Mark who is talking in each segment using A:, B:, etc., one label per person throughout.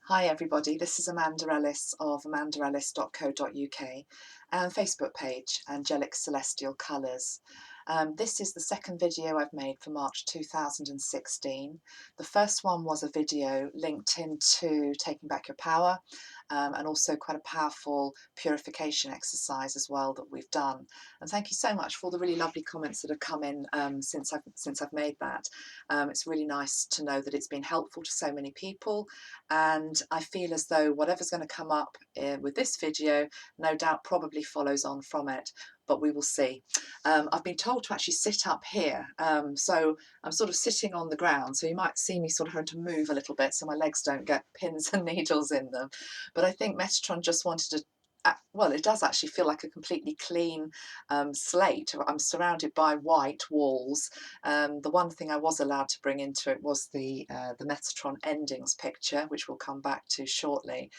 A: Hi everybody, this is Amanda Ellis of amandaellis.co.uk and Facebook page Angelic Celestial Colours. This is the second video I've made for March 2016. The first one was a video linked into Taking Back Your Power and also quite a powerful purification exercise as well that we've done. And thank you so much for all the really lovely comments that have come in since I've made that. It's really nice to know that it's been helpful to so many people, and I feel as though whatever's going to come up with this video no doubt probably follows on from it, but we will see. I've been told to actually sit up here, so I'm sort of sitting on the ground, so you might see me sort of having to move a little bit so my legs don't get pins and needles in them. But I think Metatron just wanted to, well, it does actually feel like a completely clean slate. I'm surrounded by white walls. The one thing I was allowed to bring into it was the Metatron endings picture, which we'll come back to shortly.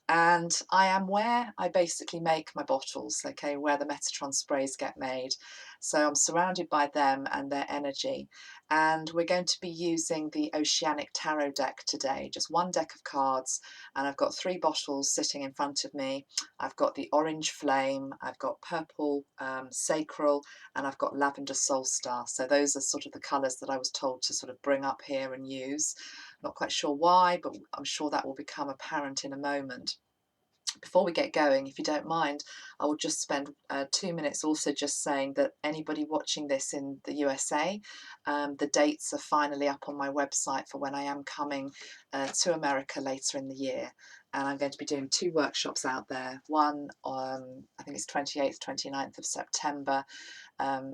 A: And I am where I basically make my bottles, okay, where the Metatron sprays get made. So I'm surrounded by them and their energy. And we're going to be using the Oceanic Tarot deck today, just one deck of cards. And I've got 3 bottles sitting in front of me. I've got the orange flame, I've got purple Sacral, and I've got lavender Solstar. So those are sort of the colours that I was told to sort of bring up here and use. Not quite sure why, but I'm sure that will become apparent in a moment. Before we get going, if you don't mind, I will just spend 2 minutes also just saying that anybody watching this in the USA, the dates are finally up on my website for when I am coming to America later in the year. And I'm going to be doing 2 workshops out there. One on, I think it's 28th, 29th of September,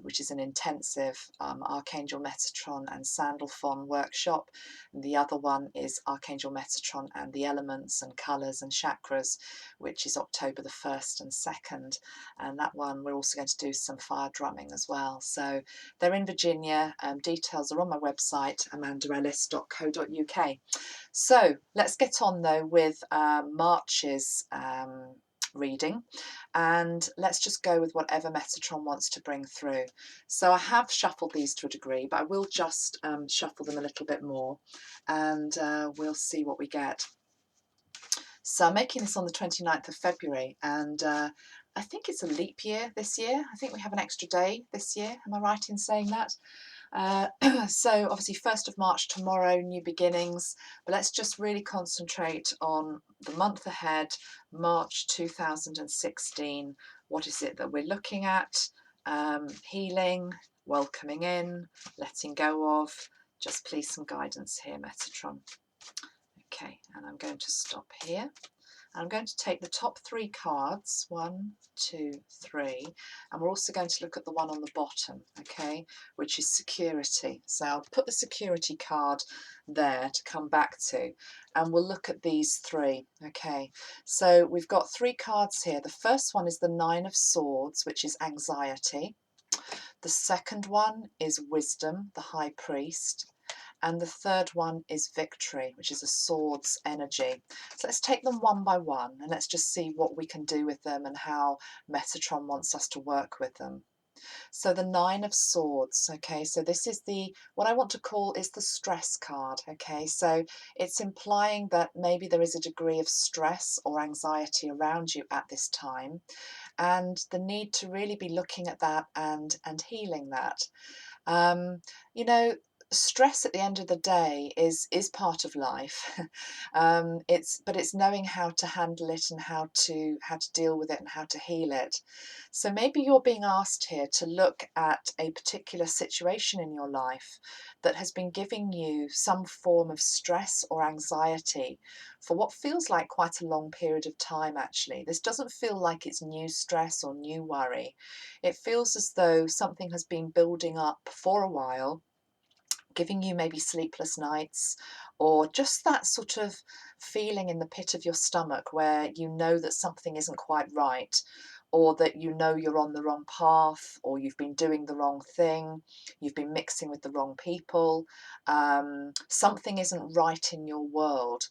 A: which is an intensive Archangel Metatron and Sandalphon workshop. And the other one is Archangel Metatron and the Elements and Colours and Chakras, which is October the 1st and 2nd. And that one we're also going to do some fire drumming as well. So they're in Virginia. Details are on my website, amandaellis.co.uk. So let's get on though with March's reading, and let's just go with whatever Metatron wants to bring through. So I have shuffled these to a degree, but I will just shuffle them a little bit more, and we'll see what we get. So I'm making this on the 29th of February, and I think it's a leap year this year. I think we have an extra day this year. Am I right in saying that? So obviously 1st of March tomorrow, new beginnings, but let's just really concentrate on the month ahead, March 2016. What is it that we're looking at? Healing, welcoming in, letting go of. Just please some guidance here, Metatron. Okay, and I'm going to stop here. I'm going to take the top 3 cards, 1, 2, 3, and we're also going to look at the one on the bottom, okay, which is security. So I'll put the security card there to come back to, and we'll look at these 3, okay. So we've got 3 cards here. The first one is the 9 of Swords, which is anxiety. The second one is wisdom, the High Priest. And the third one is victory, which is a sword's energy. So let's take them one by one and let's just see what we can do with them and how Metatron wants us to work with them. So the 9 of Swords, okay, so this is what I want to call is the stress card, okay, so it's implying that maybe there is a degree of stress or anxiety around you at this time, and the need to really be looking at that and healing that. You know, stress at the end of the day is part of life. But it's knowing how to handle it and how to deal with it and how to heal it. So maybe you're being asked here to look at a particular situation in your life that has been giving you some form of stress or anxiety for what feels like quite a long period of time. Actually, this doesn't feel like it's new stress or new worry. It feels as though something has been building up for a while, giving you maybe sleepless nights, or just that sort of feeling in the pit of your stomach where you know that something isn't quite right, or that you know you're on the wrong path, or you've been doing the wrong thing, you've been mixing with the wrong people, something isn't right in your world.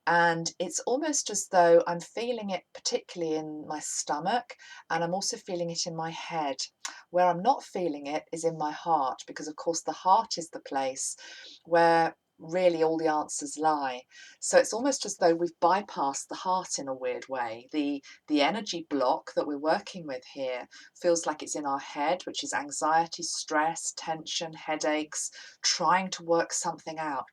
A: And it's almost as though I'm feeling it particularly in my stomach, and I'm also feeling it in my head. Where I'm not feeling it is in my heart, because of course the heart is the place where really all the answers lie. So it's almost as though we've bypassed the heart in a weird way. The energy block that we're working with here feels like it's in our head, which is anxiety, stress, tension, headaches, trying to work something out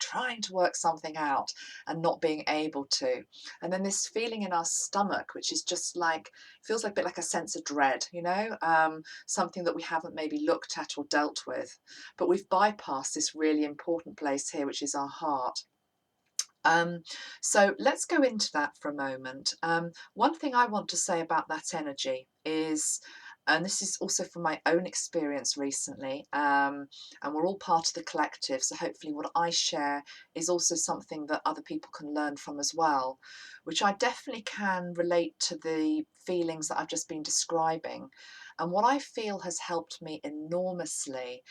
A: and not being able to. And then this feeling in our stomach, which is just like, feels like a bit like a sense of dread, something that we haven't maybe looked at or dealt with. But we've bypassed this really important place here, which is our heart. So let's go into that for a moment. One thing I want to say about that energy is, and this is also from my own experience recently, and we're all part of the collective, so hopefully what I share is also something that other people can learn from as well, which I definitely can relate to the feelings that I've just been describing. And what I feel has helped me enormously,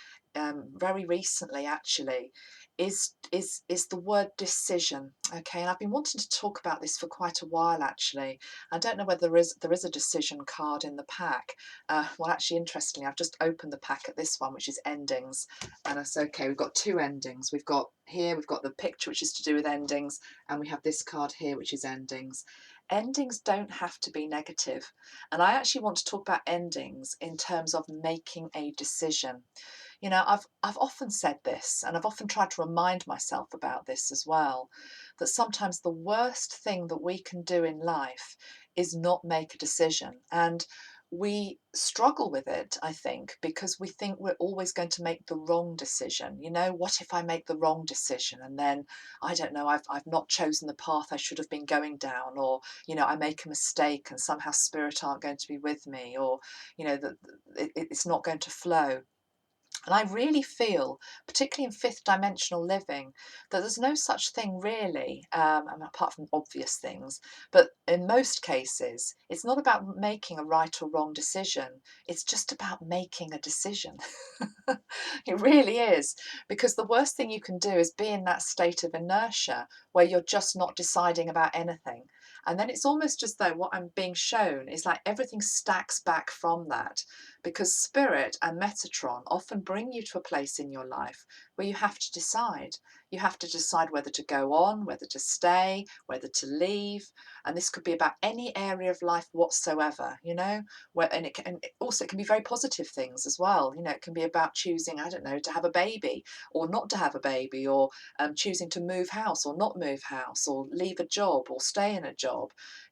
A: very recently actually, is the word decision. Okay, and I've been wanting to talk about this for quite a while actually. I don't know whether there is a decision card in the pack. Well, actually, interestingly, I've just opened the pack at this one, which is endings, and it's okay. We've got two endings. We've got the picture, which is to do with endings, and we have this card here, which is endings. Endings don't have to be negative, and I actually want to talk about endings in terms of making a decision. I've often said this, and I've often tried to remind myself about this as well, that sometimes the worst thing that we can do in life is not make a decision. And we struggle with it, I think, because we think we're always going to make the wrong decision. What if I make the wrong decision and then, I don't know, I've not chosen the path I should have been going down, or, I make a mistake and somehow spirit aren't going to be with me, or, that it's not going to flow. And I really feel, particularly in fifth dimensional living, that there's no such thing really, apart from obvious things, but in most cases, it's not about making a right or wrong decision. It's just about making a decision. It really is, because the worst thing you can do is be in that state of inertia where you're just not deciding about anything. And then it's almost as though what I'm being shown is like everything stacks back from that, because Spirit and Metatron often bring you to a place in your life where you have to decide. You have to decide whether to go on, whether to stay, whether to leave. And this could be about any area of life whatsoever, and it can be very positive things as well. It can be about choosing, I don't know, to have a baby or not to have a baby, or choosing to move house or not move house, or leave a job or stay in a job.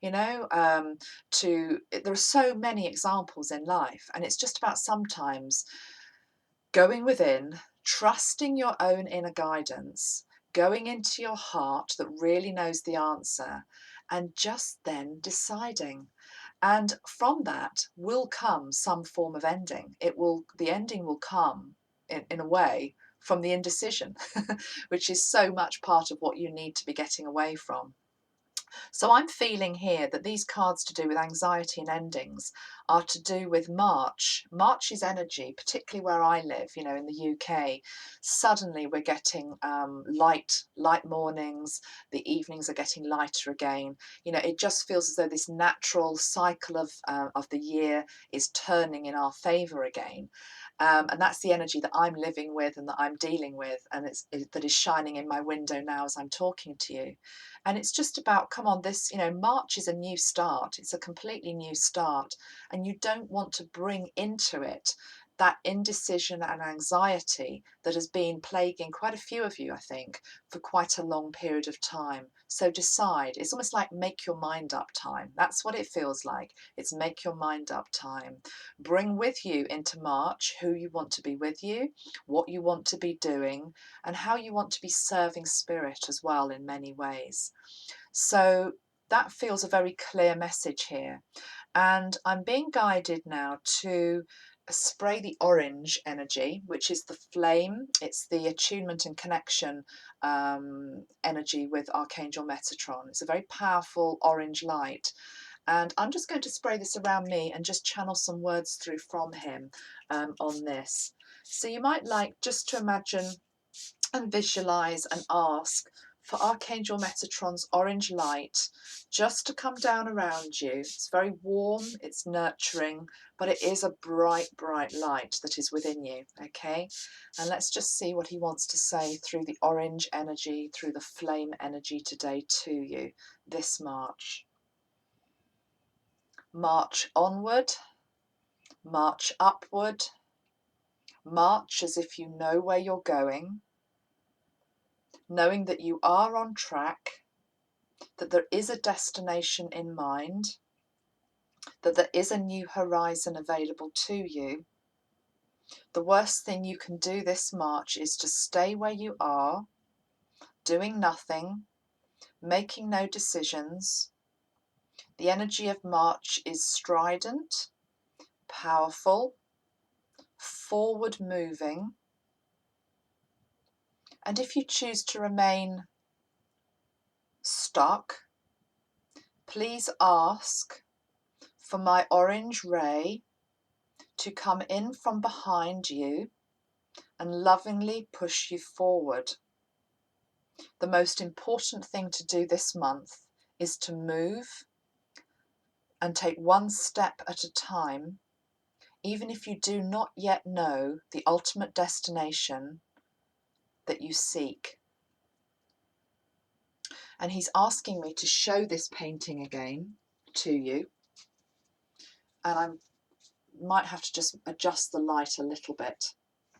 A: There are so many examples in life, and it's just about sometimes going within, trusting your own inner guidance, going into your heart that really knows the answer, and just then deciding. And from that will come some form of ending. The ending will come in a way from the indecision, which is so much part of what you need to be getting away from. So I'm feeling here that these cards to do with anxiety and endings are to do with March. March's energy, particularly where I live, in the UK, suddenly we're getting light mornings. The evenings are getting lighter again. It just feels as though this natural cycle of the year is turning in our favour again. And that's the energy that I'm living with and that I'm dealing with, and that is shining in my window now as I'm talking to you. And it's just about, come on, March is a new start. It's a completely new start. And you don't want to bring into it that indecision and anxiety that has been plaguing quite a few of you, I think, for quite a long period of time. So decide. It's almost like make your mind up time. That's what it feels like. It's make your mind up time. Bring with you into March who you want to be with you, what you want to be doing, and how you want to be serving spirit as well in many ways. So that feels a very clear message here. And I'm being guided now to spray the orange energy, which is the flame. It's the attunement and connection energy with Archangel Metatron. It's a very powerful orange light. And I'm just going to spray this around me and just channel some words through from him on this. So you might like just to imagine and visualize and ask for Archangel Metatron's orange light just to come down around you. It's very warm, it's nurturing, but it is a bright, bright light that is within you, okay? And let's just see what he wants to say through the orange energy, through the flame energy today to you this March. March onward, march upward, march as if you know where you're going, knowing that you are on track, that there is a destination in mind, that there is a new horizon available to you. The worst thing you can do this March is to stay where you are, doing nothing, making no decisions. The energy of March is strident, powerful, forward moving. And if you choose to remain stuck, please ask for my orange ray to come in from behind you and lovingly push you forward. The most important thing to do this month is to move and take one step at a time, even if you do not yet know the ultimate destination that you seek. And he's asking me to show this painting again to you. And I might have to just adjust the light a little bit.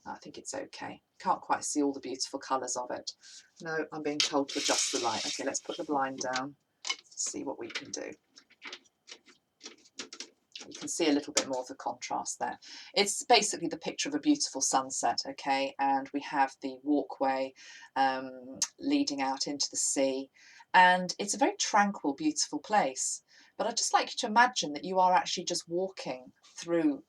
A: I think it's okay. Can't quite see all the beautiful colours of it. No, I'm being told to adjust the light. Okay, let's put the blind down, see what we can do. You can see a little bit more of the contrast there. It's basically the picture of a beautiful sunset, okay? And we have the walkway leading out into the sea. And it's a very tranquil, beautiful place. But I'd just like you to imagine that you are actually just walking through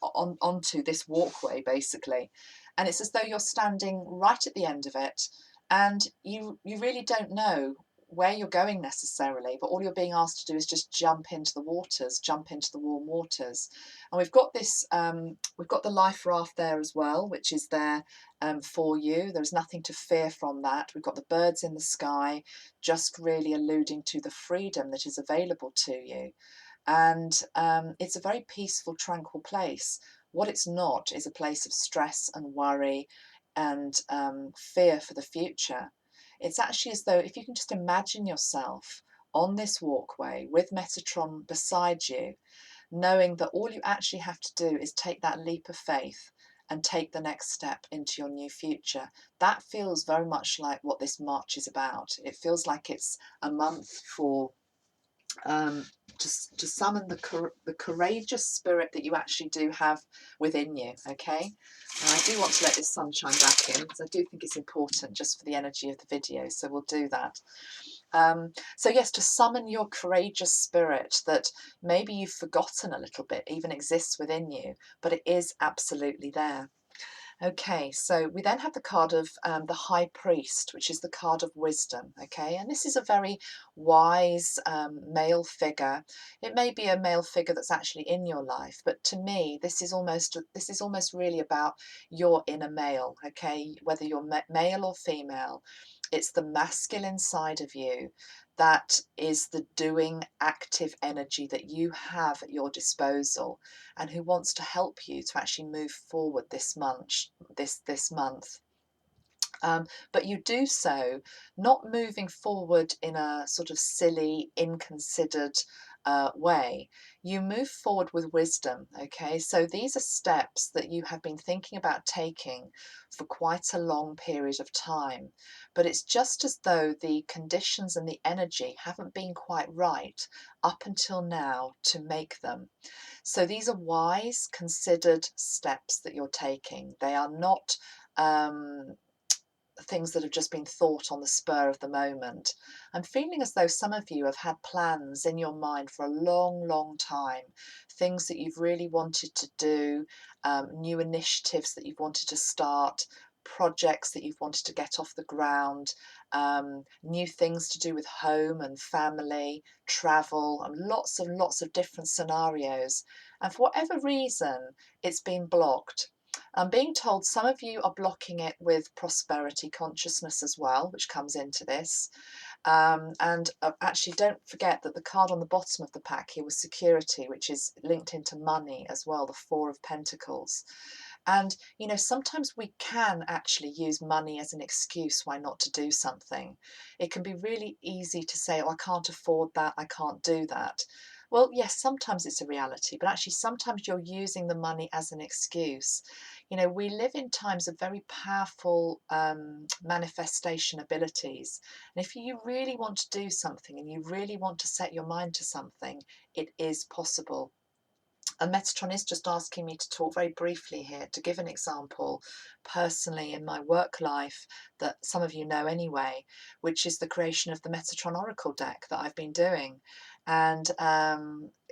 A: onto this walkway, basically. And it's as though you're standing right at the end of it, and you really don't know where you're going necessarily, but all you're being asked to do is just jump into the waters, jump into the warm waters. And we've got this, we've got the life raft there as well, which is there for you. There's nothing to fear from that. We've got the birds in the sky, just really alluding to the freedom that is available to you. And it's a very peaceful, tranquil place. What it's not is a place of stress and worry and fear for the future. It's actually as though if you can just imagine yourself on this walkway with Metatron beside you, knowing that all you actually have to do is take that leap of faith and take the next step into your new future. That feels very much like what this March is about. It feels like it's a month for to summon the courageous spirit that you actually do have within you, okay? And I do want to let this sunshine back in because I do think it's important just for the energy of the video, so we'll do that. So yes, to summon your courageous spirit that maybe you've forgotten a little bit even exists within you, but it is absolutely there. Okay, so we then have the card of the High Priest, which is the card of wisdom, okay? And this is a very wise male figure. It may be a male figure that's actually in your life, but to me, this is almost really about your inner male, okay? Whether you're male or female, it's the masculine side of you that is the doing, active energy that you have at your disposal, and who wants to help you to actually move forward this month. But you do so not moving forward in a sort of silly, inconsidered way. You move forward with wisdom, okay? So these are steps that you have been thinking about taking for quite a long period of time. But it's just as though the conditions and the energy haven't been quite right up until now to make them. So these are wise, considered steps that you're taking. They are not things that have just been thought on the spur of the moment. I'm feeling as though some of you have had plans in your mind for a long, long time, things that you've really wanted to do, new initiatives that you've wanted to start, projects that you've wanted to get off the ground, new things to do with home and family, travel, and lots of different scenarios. And for whatever reason, it's been blocked. I'm being told some of you are blocking it with prosperity consciousness as well, which comes into this. And actually, don't forget that the card on the bottom of the pack here was security, which is linked into money as well, the Four of Pentacles. And, you know, sometimes we can actually use money as an excuse why not to do something. It can be really easy to say, oh, I can't afford that, I can't do that. Well, yes, sometimes it's a reality, but actually sometimes you're using the money as an excuse. You know, we live in times of very powerful manifestation abilities. And if you really want to do something and you really want to set your mind to something, it is possible. And Metatron is just asking me to talk very briefly here to give an example personally in my work life that some of you know anyway, which is the creation of the Metatron Oracle deck that I've been doing. And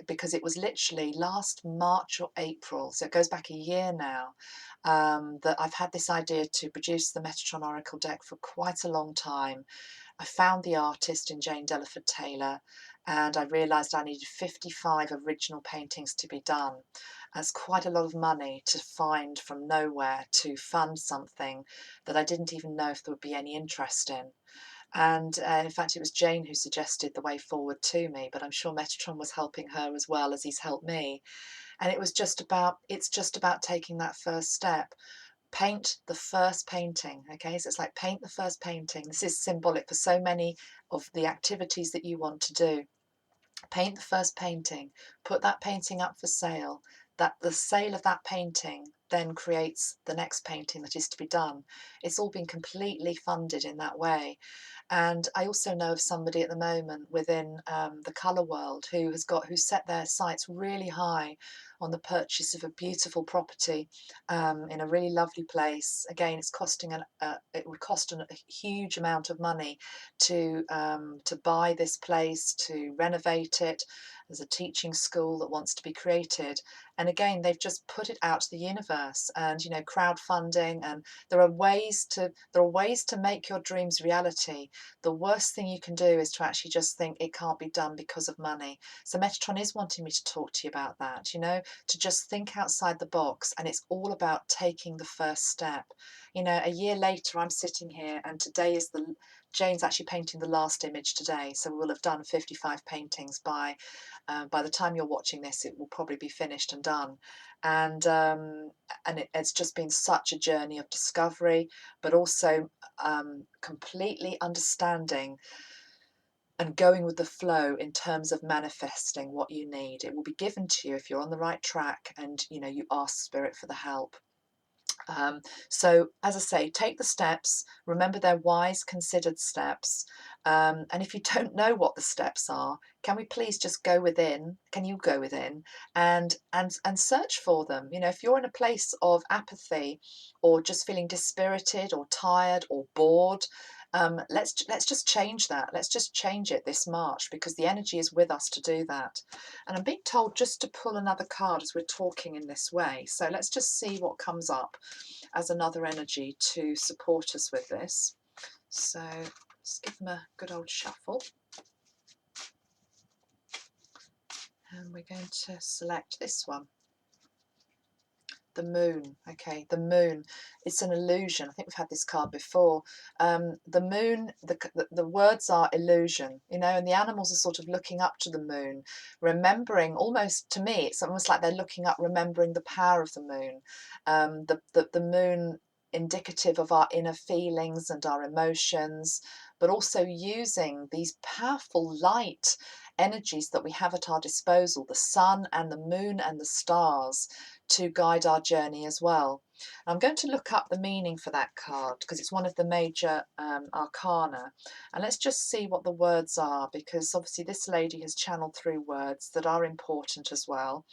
A: because it was literally last March or April, so it goes back a year now, that I've had this idea to produce the Metatron Oracle deck for quite a long time. I found the artist in Jane Delaford Taylor, and I realised I needed 55 original paintings to be done. That's quite a lot of money to find from nowhere to fund something that I didn't even know if there would be any interest in. And in fact, it was Jane who suggested the way forward to me, but I'm sure Metatron was helping her as well as he's helped me. And it's just about taking that first step. Paint the first painting. Okay, so it's like paint the first painting. This is symbolic for so many of the activities that you want to do. Paint the first painting, put that painting up for sale. That the sale of that painting then creates the next painting that is to be done. It's all been completely funded in that way. And I also know of somebody at the moment within the colour world who set their sights really high on the purchase of a beautiful property in a really lovely place. Again, it would cost a huge amount of money to buy this place, to renovate it. There's a teaching school that wants to be created, and again, they've just put it out to the universe, and you know, crowdfunding, and there are ways to make your dreams reality. The worst thing you can do is to actually just think it can't be done because of money. So Metatron is wanting me to talk to you about that, you know, to just think outside the box, and it's all about taking the first step. You know, a year later, I'm sitting here, and today is Jane's actually painting the last image today, so we'll have done 55 paintings by the time you're watching this. It will probably be finished and done, and it's just been such a journey of discovery, but also completely understanding and going with the flow in terms of manifesting what you need. It will be given to you if you're on the right track and you know you ask Spirit for the help. So as I say, take the steps. Remember, they're wise, considered steps. And if you don't know what the steps are, can we please just go within? Can you go within and search for them? You know, if you're in a place of apathy, or just feeling dispirited, or tired, or bored, let's just change that. Let's just change it this March, because the energy is with us to do that. And I'm being told just to pull another card as we're talking in this way. So let's just see what comes up as another energy to support us with this. So let's give them a good old shuffle. And we're going to select this one. The moon. Okay, the moon. It's an illusion. I think we've had this card before. The moon, the words are illusion, you know, and the animals are sort of looking up to the moon, remembering, almost, to me, it's almost like they're looking up, remembering the power of the moon. The moon, indicative of our inner feelings and our emotions, but also using these powerful light energies that we have at our disposal, the sun and the moon and the stars, to guide our journey as well. I'm going to look up the meaning for that card because it's one of the major arcana, and let's just see what the words are, because obviously this lady has channeled through words that are important as well.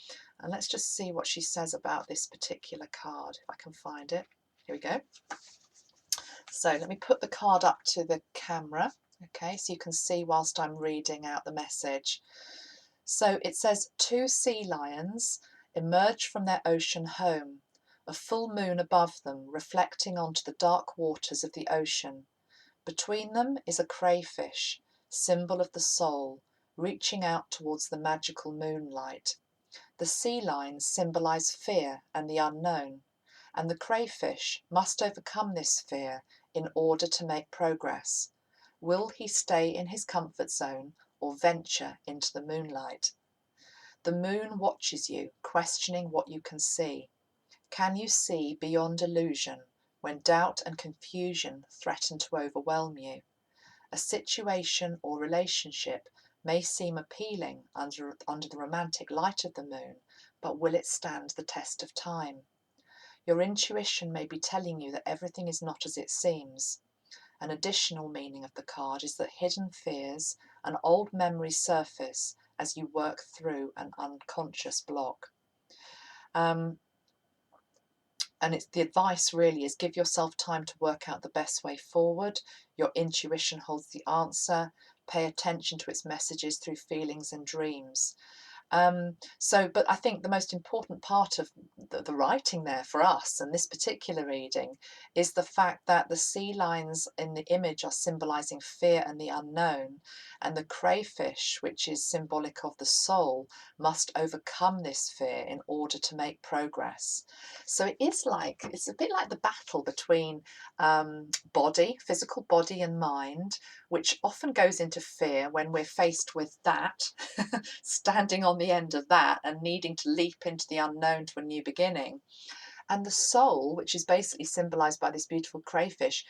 A: And let's just see what she says about this particular card, if I can find it. Here we go. So let me put the card up to the camera, okay, so you can see whilst I'm reading out the message. So it says, two sea lions emerge from their ocean home, a full moon above them reflecting onto the dark waters of the ocean. Between them is a crayfish, symbol of the soul, reaching out towards the magical moonlight. The sea lions symbolize fear and the unknown, and the crayfish must overcome this fear in order to make progress. Will he stay in his comfort zone or venture into the moonlight? The moon watches you, questioning what you can see. Can you see beyond illusion when doubt and confusion threaten to overwhelm you? A situation or relationship may seem appealing under the romantic light of the moon, but will it stand the test of time? Your intuition may be telling you that everything is not as it seems. An additional meaning of the card is that hidden fears and old memories surface as you work through an unconscious block. And the advice really is give yourself time to work out the best way forward. Your intuition holds the answer. Pay attention to its messages through feelings and dreams. But I think the most important part of the writing there for us and this particular reading is the fact that the sea lions in the image are symbolizing fear and the unknown, and the crayfish, which is symbolic of the soul, must overcome this fear in order to make progress. So it's a bit like the battle between physical body and mind, which often goes into fear when we're faced with that, standing on the end of that and needing to leap into the unknown to a new beginning. And the soul, which is basically symbolized by this beautiful crayfish,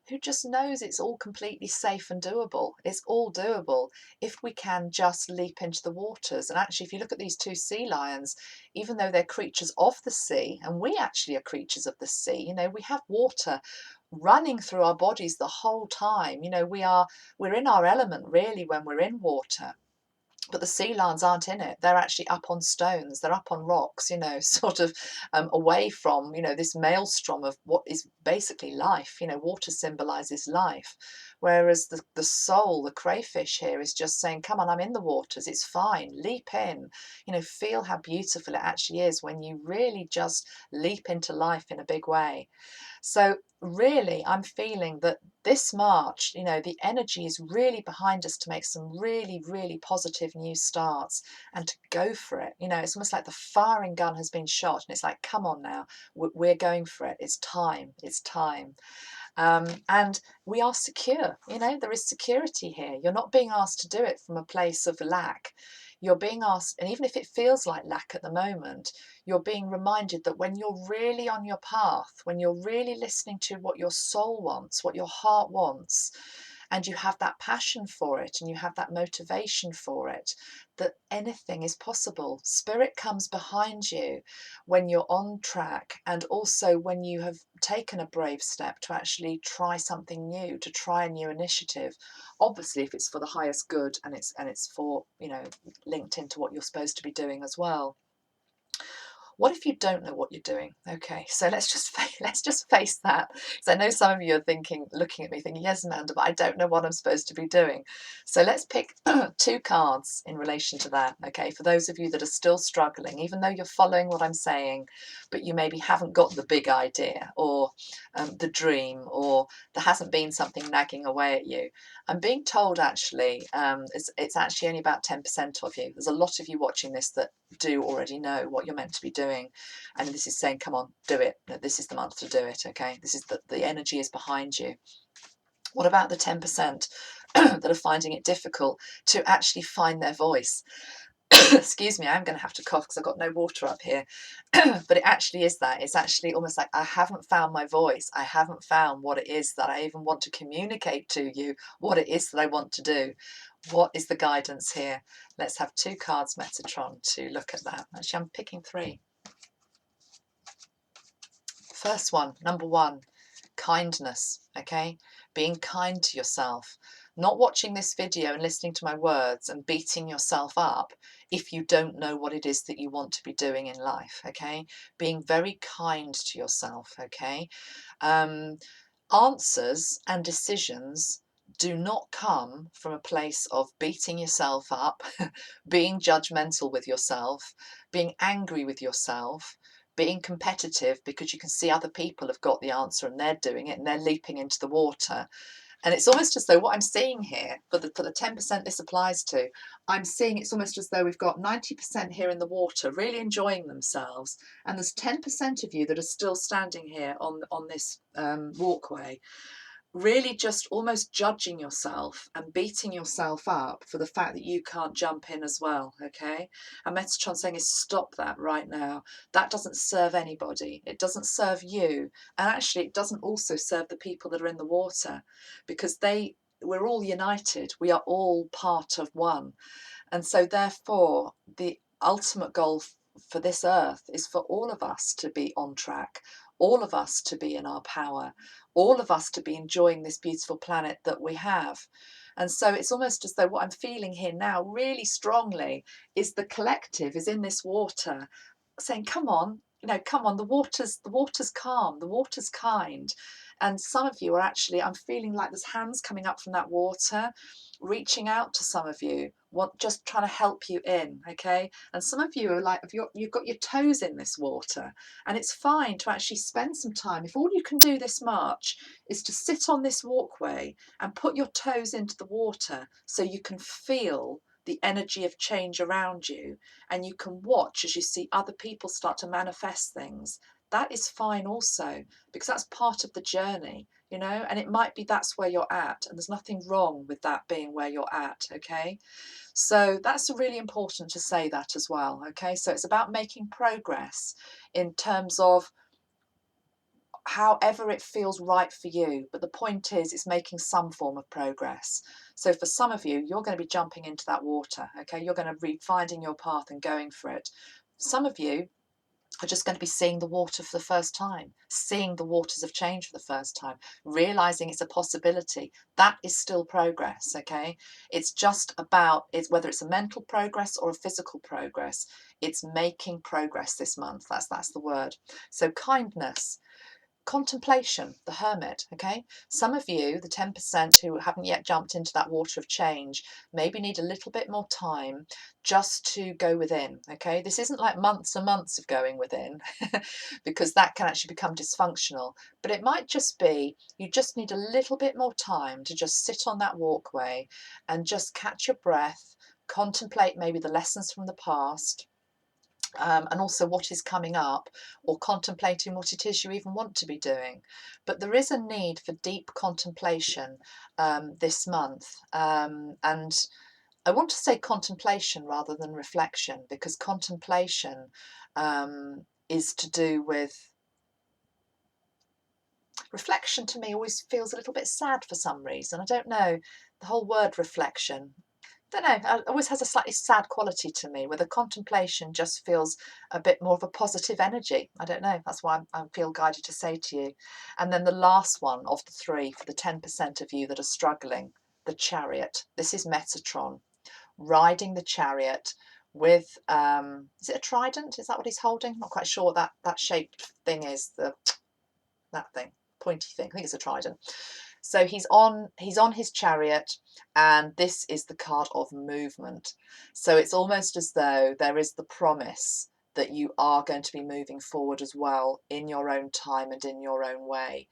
A: who just knows it's all completely safe and doable. It's all doable if we can just leap into the waters. And actually, if you look at these two sea lions, even though they're creatures of the sea, and we actually are creatures of the sea, we have water running through our bodies the whole time. We're in our element really when we're in water. But the sea lions aren't in it. They're actually up on stones. They're up on rocks, sort of away from, this maelstrom of what is basically life. Water symbolizes life. Whereas the soul, the crayfish here, is just saying, come on, I'm in the waters. It's fine. Leap in. Feel how beautiful it actually is when you really just leap into life in a big way. So really, I'm feeling that this March, the energy is really behind us to make some really, really positive new starts and to go for it. It's almost like the firing gun has been shot and it's like, come on now, we're going for it. It's time. It's time. And we are secure. There is security here. You're not being asked to do it from a place of lack. You're being asked, and even if it feels like lack at the moment, you're being reminded that when you're really on your path, when you're really listening to what your soul wants, what your heart wants, and you have that passion for it and you have that motivation for it, that anything is possible. Spirit comes behind you when you're on track, and also when you have taken a brave step to actually try something new, to try a new initiative. Obviously, if it's for the highest good and it's for, linked into what you're supposed to be doing as well. What if you don't know what you're doing? Okay, so let's just face that. Because I know some of you are looking at me thinking, yes, Amanda, but I don't know what I'm supposed to be doing. So let's pick two cards in relation to that. Okay, for those of you that are still struggling, even though you're following what I'm saying, but you maybe haven't got the big idea or the dream, or there hasn't been something nagging away at you. I'm being told actually, it's actually only about 10% of you. There's a lot of you watching this that do already know what you're meant to be doing, and this is saying, come on, do it. This is the month to do it. Okay, this is the energy is behind you. What about the 10% that are finding it difficult to actually find their voice? Excuse me, I'm going to have to cough because I've got no water up here. But it actually is that. It's actually almost like I haven't found my voice. I haven't found what it is that I even want to communicate to you, what it is that I want to do. What is the guidance here? Let's have two cards, Metatron, to look at that. Actually, I'm picking three. First one, number one, kindness, okay? Being kind to yourself. Not watching this video and listening to my words and beating yourself up if you don't know what it is that you want to be doing in life, okay? Being very kind to yourself, okay? Answers and decisions do not come from a place of beating yourself up, being judgmental with yourself, being angry with yourself, being competitive because you can see other people have got the answer and they're doing it and they're leaping into the water. And it's almost as though what I'm seeing here, for the 10% this applies to, I'm seeing it's almost as though we've got 90% here in the water, really enjoying themselves. And there's 10% of you that are still standing here on this walkway, really just almost judging yourself and beating yourself up for the fact that you can't jump in as well, okay? And Metatron saying is stop that right now. That doesn't serve anybody. It doesn't serve you. And actually it doesn't also serve the people that are in the water, because we're all united. We are all part of one. And so therefore the ultimate goal for this earth is for all of us to be on track, all of us to be in our power, all of us to be enjoying this beautiful planet that we have. And so it's almost as though what I'm feeling here now really strongly is the collective is in this water saying, come on, come on, the water's calm, the water's kind. And some of you are actually, I'm feeling like there's hands coming up from that water, reaching out to some of you, just trying to help you in, okay? And some of you are like, you've got your toes in this water, and it's fine to actually spend some time. If all you can do this March is to sit on this walkway and put your toes into the water so you can feel the energy of change around you, and you can watch as you see other people start to manifest things, that is fine also, because that's part of the journey, and it might be that's where you're at, and there's nothing wrong with that being where you're at, okay? So that's really important to say that as well, okay? So it's about making progress in terms of however it feels right for you, but the point is it's making some form of progress. So for some of you, you're going to be jumping into that water, okay? You're going to be finding your path and going for it. Some of you are just going to be seeing the water for the first time, seeing the waters of change for the first time, realizing it's a possibility. That is still progress, okay? It's just about whether it's a mental progress or a physical progress. It's making progress this month. That's the word. So kindness. Contemplation, the hermit, okay? Some of you, the 10% who haven't yet jumped into that water of change, maybe need a little bit more time just to go within, okay? This isn't like months and months of going within because that can actually become dysfunctional, but it might just be you just need a little bit more time to just sit on that walkway and just catch your breath, contemplate maybe the lessons from the past, and also what is coming up, or contemplating what it is you even want to be doing. But there is a need for deep contemplation this month. And I want to say contemplation rather than reflection, because contemplation is to do with reflection. To me always feels a little bit sad for some reason. I don't know, the whole word reflection, don't know, it always has a slightly sad quality to me, where the contemplation just feels a bit more of a positive energy. I don't know, that's why I feel guided to say to you. And then the last one of the three, for the 10% of you that are struggling, the Chariot. This is Metatron, riding the Chariot with, is it a trident? Is that what he's holding? Not quite sure what that shaped thing is, that thing, pointy thing, I think it's a trident. So he's on his chariot, and this is the card of movement. So it's almost as though there is the promise that you are going to be moving forward as well in your own time and in your own way.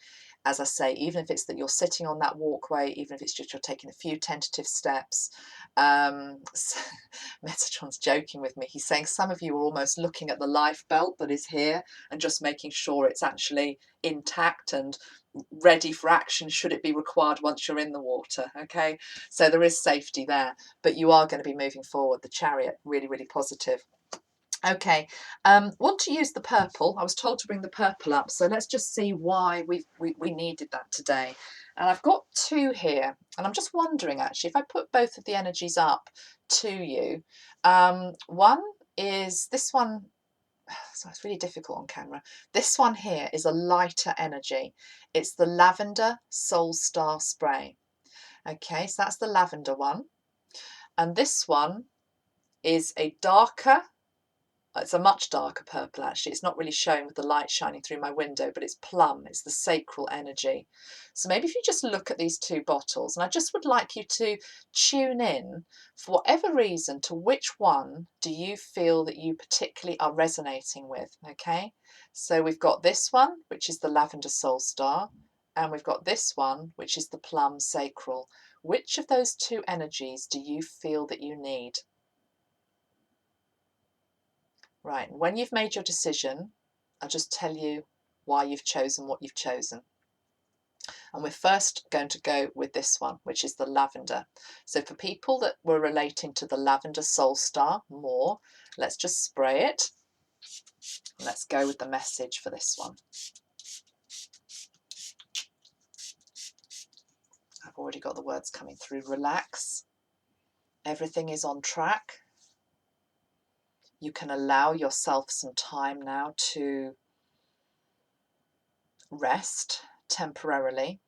A: As I say, even if it's that you're sitting on that walkway, even if it's just you're taking a few tentative steps. Metatron's joking with me. He's saying some of you are almost looking at the life belt that is here and just making sure it's actually intact and ready for action should it be required once you're in the water, okay? So there is safety there, but you are going to be moving forward. The Chariot, really, really positive. Okay, want to use the purple. I was told to bring the purple up, so let's just see why we needed that today. And I've got two here, and I'm just wondering actually if I put both of the energies up to you. One is this one. So it's really difficult on camera. This one here is a lighter energy. It's the Lavender Solstar spray. Okay, so that's the lavender one. And this one is a darker, it's a much darker purple actually. It's not really showing with the light shining through my window, but it's plum. It's the sacral energy. So maybe if you just look at these two bottles, and I just would like you to tune in, for whatever reason, to which one do you feel that you particularly are resonating with, okay? So we've got this one, which is the Lavender Solstar, and we've got this one, which is the Plum Sacral. Which of those two energies do you feel that you need? Right, when you've made your decision, I'll just tell you why you've chosen what you've chosen. And we're first going to go with this one, which is the Lavender. So for people that were relating to the Lavender Solstar more, let's just spray it. Let's go with the message for this one. I've already got the words coming through. Relax. Everything is on track. You can allow yourself some time now to rest temporarily,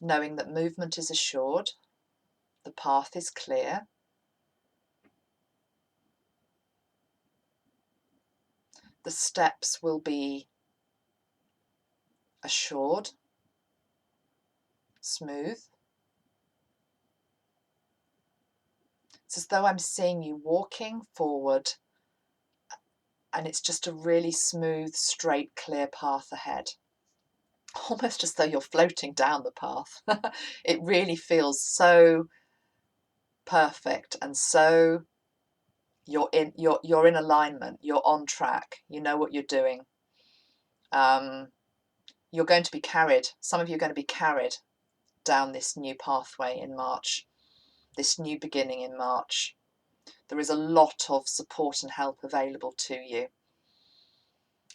A: knowing that movement is assured, the path is clear. The steps will be assured, smooth. It's as though I'm seeing you walking forward, and it's just a really smooth, straight, clear path ahead. Almost as though you're floating down the path. It really feels so perfect, and so you're in alignment, you're on track, you know what you're doing. You're going to be carried, some of you are going to be carried down this new pathway in March, this new beginning in March. There is a lot of support and help available to you,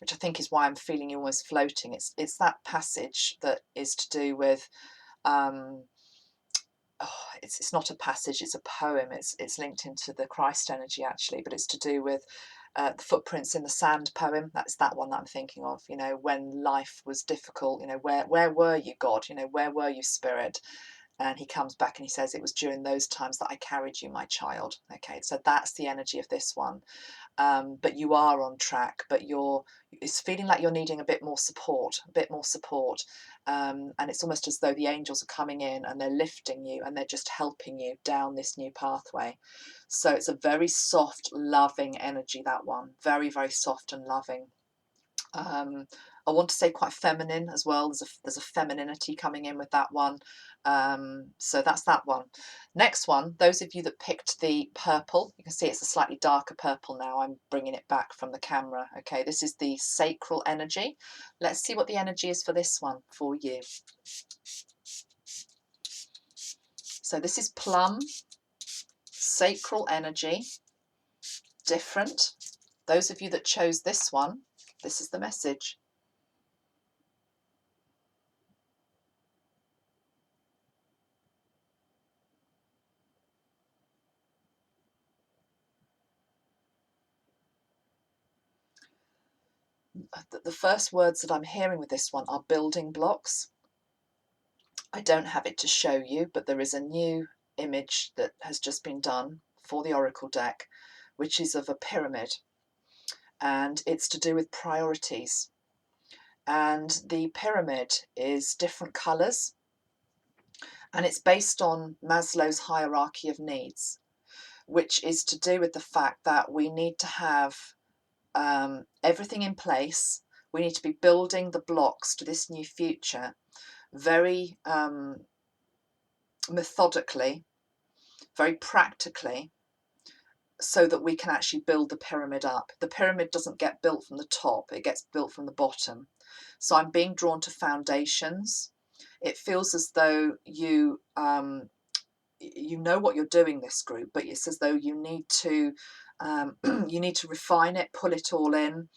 A: which I think is why I'm feeling you almost floating. It's that passage that is to do with, it's not a passage, it's a poem. It's linked into the Christ energy actually, but it's to do with the footprints in the sand poem. That's that one that I'm thinking of. You know, when life was difficult, you know, where were you, God? You know, where were you, Spirit? And he comes back and he says, it was during those times that I carried you, my child. Okay, so that's the energy of this one. But you are on track, but it's feeling like you're needing a bit more support, and it's almost as though the angels are coming in and they're lifting you and they're just helping you down this new pathway. So it's a very soft, loving energy, that one. Very, very soft and loving. I want to say quite feminine as well. There's a femininity coming in with that one. So that's that one. Next one, those of you that picked the purple, you can see it's a slightly darker purple now. I'm bringing it back from the camera. Okay, this is the sacral energy. Let's see what the energy is for this one for you. So this is Plum, sacral energy, different. Those of you that chose this one, this is the message. The first words that I'm hearing with this one are building blocks. I don't have it to show you, but there is a new image that has just been done for the Oracle deck, which is of a pyramid, and it's to do with priorities. And the pyramid is different colours, and it's based on Maslow's hierarchy of needs, which is to do with the fact that we need to have everything in place. We need to be building the blocks to this new future very methodically, very practically, so that we can actually build the pyramid up. The pyramid doesn't get built from the top, it gets built from the bottom. So I'm being drawn to foundations. It feels as though you know what you're doing, this group, but it's as though you need to you need to refine it, pull it all in.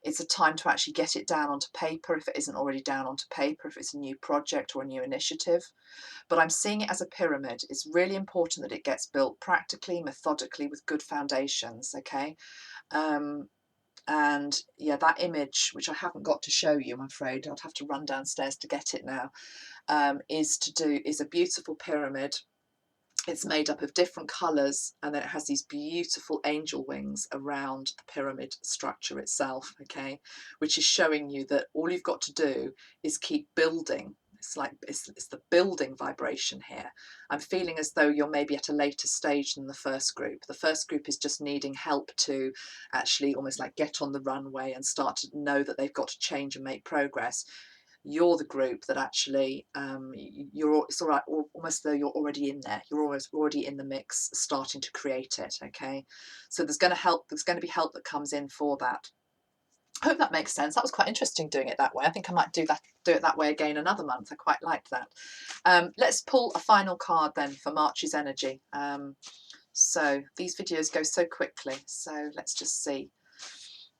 A: It's a time to actually get it down onto paper if it isn't already down onto paper, if it's a new project or a new initiative. But I'm seeing it as a pyramid. It's really important that it gets built practically, methodically, with good foundations, okay? And yeah, that image, which I haven't got to show you, I'm afraid, I'd have to run downstairs to get it now, is a beautiful pyramid. It's made up of different colours, and then it has these beautiful angel wings around the pyramid structure itself, okay, which is showing you that all you've got to do is keep building. It's like it's the building vibration here. I'm feeling as though you're maybe at a later stage than the first group. The first group is just needing help to actually almost like get on the runway and start to know that they've got to change and make progress. you're the group that actually it's all right, almost though you're already in there, you're almost already in the mix, starting to create it. Okay, so there's going to be help that comes in for that. I hope that makes sense. That was quite interesting doing it that way. I think I might do it that way again another month. I quite liked that. Let's pull a final card then for March's energy. So these videos go so quickly, so let's just see.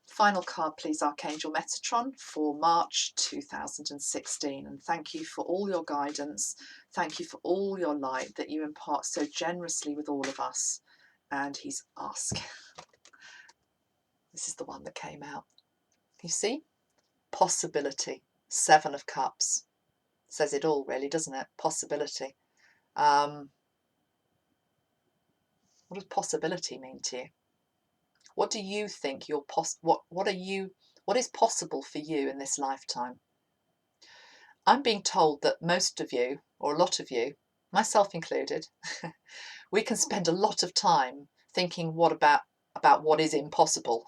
A: Final card, please, Archangel Metatron for March 2016. And thank you for all your guidance. Thank you for all your light that you impart so generously with all of us. And he's asked. This is the one that came out. You see? Possibility. 7 of Cups. Says it all, really, doesn't it? Possibility. What does possibility mean to you? What do you think what is possible for you in this lifetime? I'm being told that most of you, or a lot of you, myself included, we can spend a lot of time thinking about what is impossible.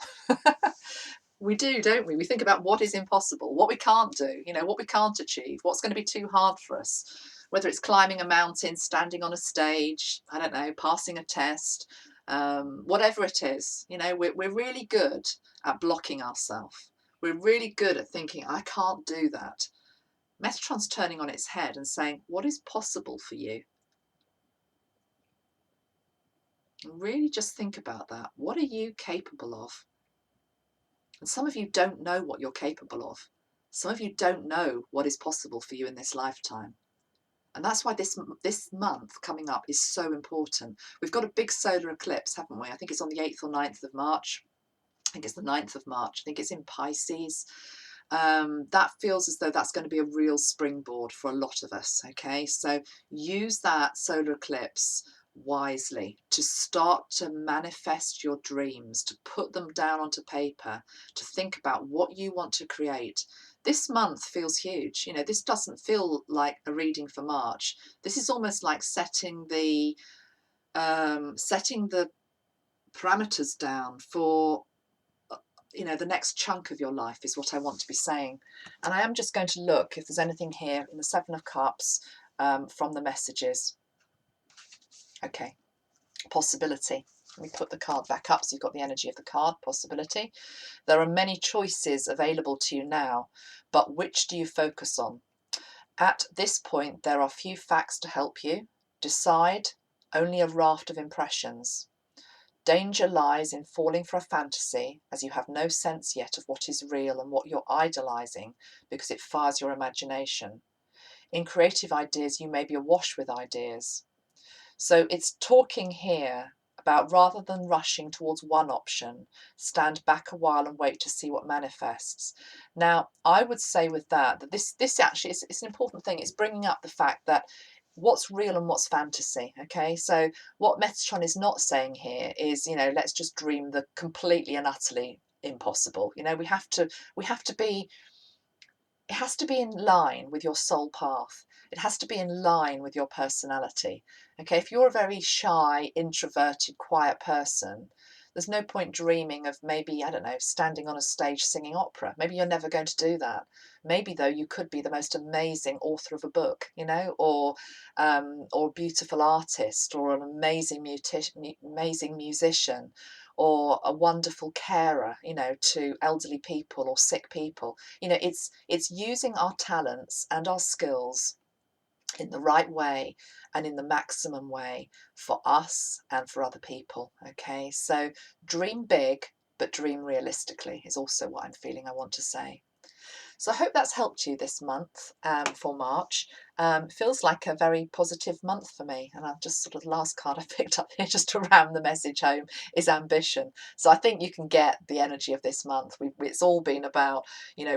A: We do, don't we? We think about what is impossible, what we can't do, what we can't achieve, what's going to be too hard for us, whether it's climbing a mountain, standing on a stage, I don't know, passing a test, whatever it is. We're really good at blocking ourselves. We're really good at thinking, I can't do that. Metatron's turning on its head and saying, what is possible for you? And really just think about that. What are you capable of? And some of you don't know what you're capable of. Some of you don't know what is possible for you in this lifetime. And that's why this month coming up is so important. We've got a big solar eclipse, haven't we? I think it's on the 8th or 9th of March. I think it's the 9th of March. I think it's in Pisces. That feels as though that's going to be a real springboard for a lot of us. Okay, so use that solar eclipse wisely to start to manifest your dreams, to put them down onto paper, to think about what you want to create. This month feels huge. This doesn't feel like a reading for March. This is almost like setting the parameters down for the next chunk of your life, is what I want to be saying. And I am just going to look if there's anything here in the 7 of Cups from the messages. Okay, possibility. Let me put the card back up so you've got the energy of the card. Possibility. There are many choices available to you now, but which do you focus on? At this point, there are few facts to help you. Decide, only a raft of impressions. Danger lies in falling for a fantasy, as you have no sense yet of what is real and what you're idolizing, because it fires your imagination. In creative ideas, you may be awash with ideas. So it's talking here about, rather than rushing towards one option, stand back a while and wait to see what manifests. Now, I would say with that this actually is an important thing. It's bringing up the fact that what's real and what's fantasy. Okay, so what Metatron is not saying here is, let's just dream the completely and utterly impossible. We have to be, it has to be in line with your soul path. It has to be in line with your personality. Okay, if you're a very shy, introverted, quiet person, there's no point dreaming of maybe, I don't know, standing on a stage singing opera. Maybe you're never going to do that. Maybe, though, you could be the most amazing author of a book, or a beautiful artist, or an amazing musician, or a wonderful carer, to elderly people or sick people. It's using our talents and our skills in the right way and in the maximum way for us and for other people. Okay, so dream big, but dream realistically is also what I'm feeling I want to say. So I hope that's helped you this month for March. Feels like a very positive month for me. And I've just the last card I picked up here just to ram the message home is ambition. So I think you can get the energy of this month. It's all been about,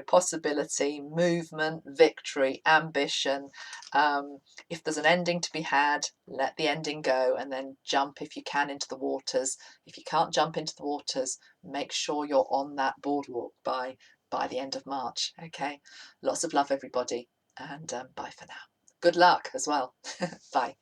A: possibility, movement, victory, ambition. If there's an ending to be had, let the ending go and then jump if you can into the waters. If you can't jump into the waters, make sure you're on that boardwalk by the end of March. Okay, lots of love, everybody, and bye for now. Good luck as well. Bye.